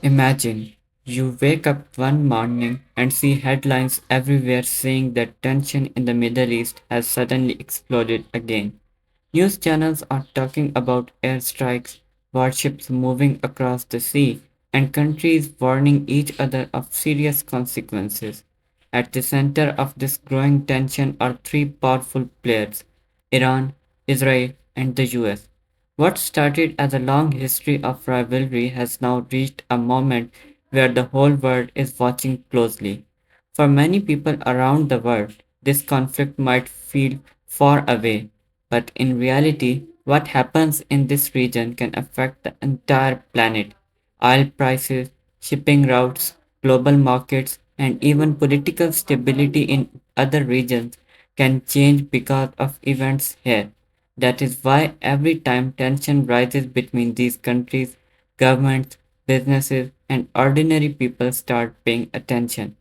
Imagine you wake up one morning and see headlines everywhere saying that tension in the Middle East has suddenly exploded again. News channels are talking about airstrikes, warships moving across the sea, and countries warning each other of serious consequences. At the center of this growing tension are three powerful players: Iran, Israel, and the US. What started as a long history of rivalry has now reached a moment where the whole world is watching closely. For many people around the world, this conflict might feel far away, but in reality, what happens in this region can affect the entire planet. Oil prices, shipping routes, global markets, and even political stability in other regions can change because of events here. That is why every time tension rises between these countries, governments, businesses, and ordinary people start paying attention.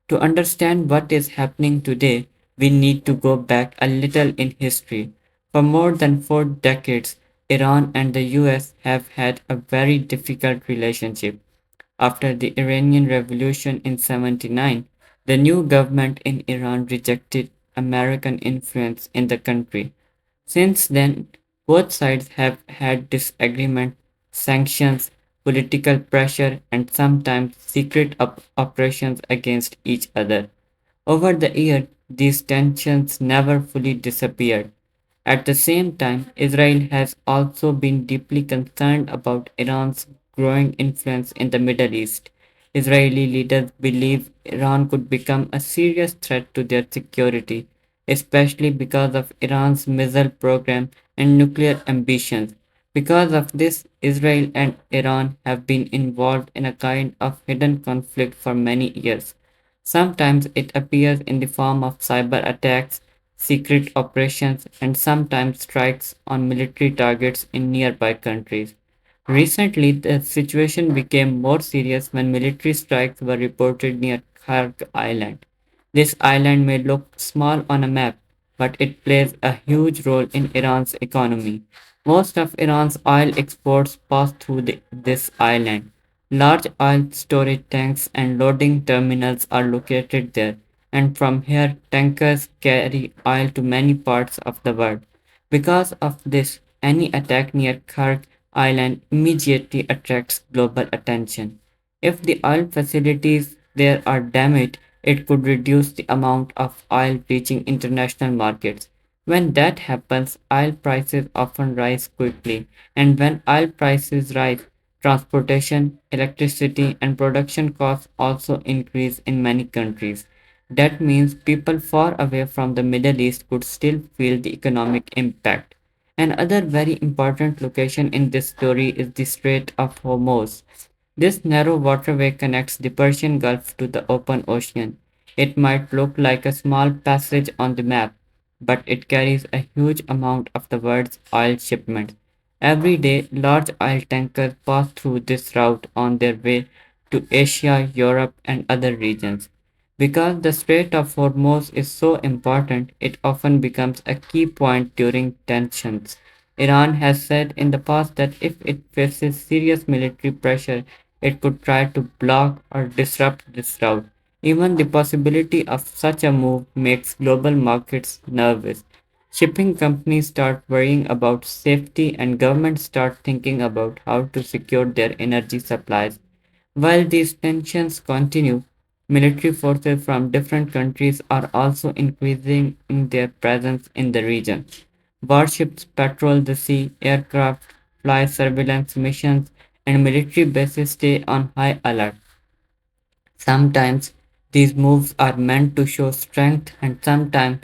To understand what is happening today, we need to go back a little in history. For more than 4 decades, Iran and the US have had a very difficult relationship. After the Iranian Revolution in 79, the new government in Iran rejected American influence in the country. Since then, both sides have had disagreement, sanctions, political pressure, and sometimes secret operations against each other. Over the years, these tensions never fully disappeared. At the same time, Israel has also been deeply concerned about Iran's growing influence in the Middle East. Israeli leaders believe Iran could become a serious threat to their security, especially because of Iran's missile program and nuclear ambitions. Because of this, Israel and Iran have been involved in a kind of hidden conflict for many years. Sometimes it appears in the form of cyber attacks, secret operations, and sometimes strikes on military targets in nearby countries. Recently, the situation became more serious when military strikes were reported near Kharg Island. This island may look small on a map, but it plays a huge role in Iran's economy. Most of Iran's oil exports pass through this island. Large oil storage tanks and loading terminals are located there, and from here, tankers carry oil to many parts of the world. Because of this, any attack near Kharg Island immediately attracts global attention. If the oil facilities there are damaged, it could reduce the amount of oil reaching international markets. When that happens, oil prices often rise quickly, and when oil prices rise, transportation, electricity, and production costs also increase in many countries. That means people far away from the Middle East could still feel the economic impact. Another very important location in this story is the Strait of Hormuz. This narrow waterway connects the Persian Gulf to the open ocean. It might look like a small passage on the map, but it carries a huge amount of the world's oil shipments. Every day, large oil tankers pass through this route on their way to Asia, Europe, and other regions. Because the Strait of Hormuz is so important, it often becomes a key point during tensions. Iran has said in the past that if it faces serious military pressure, it could try to block or disrupt this route. Even the possibility of such a move makes global markets nervous. Shipping companies start worrying about safety and governments start thinking about how to secure their energy supplies. While these tensions continue, military forces from different countries are also increasing in their presence in the region. Warships patrol the sea, aircraft fly surveillance missions, and military bases stay on high alert. Sometimes these moves are meant to show strength, and sometimes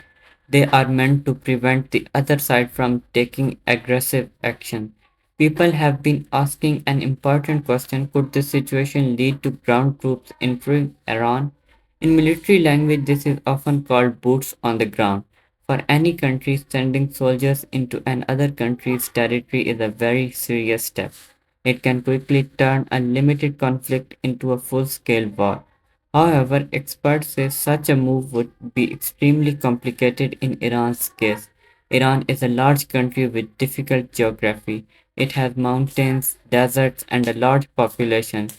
they are meant to prevent the other side from taking aggressive action. People have been asking an important question: could this situation lead to ground troops entering Iran? In military language, this is often called boots on the ground. For any country, sending soldiers into another country's territory is a very serious step. It can quickly turn a limited conflict into a full scale war. However, experts say such a move would be extremely complicated in Iran's case. Iran is a large country with difficult geography. It has mountains, deserts, and a large population.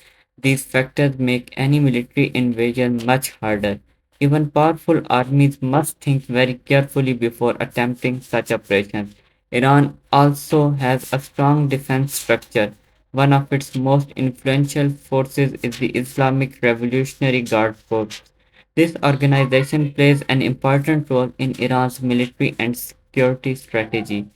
These factors make any military invasion much harder. Even powerful armies must think very carefully before attempting such operations. Iran also has a strong defense structure. One of its most influential forces is the Islamic Revolutionary Guard Corps. This organization plays an important role in Iran's military and security strategy.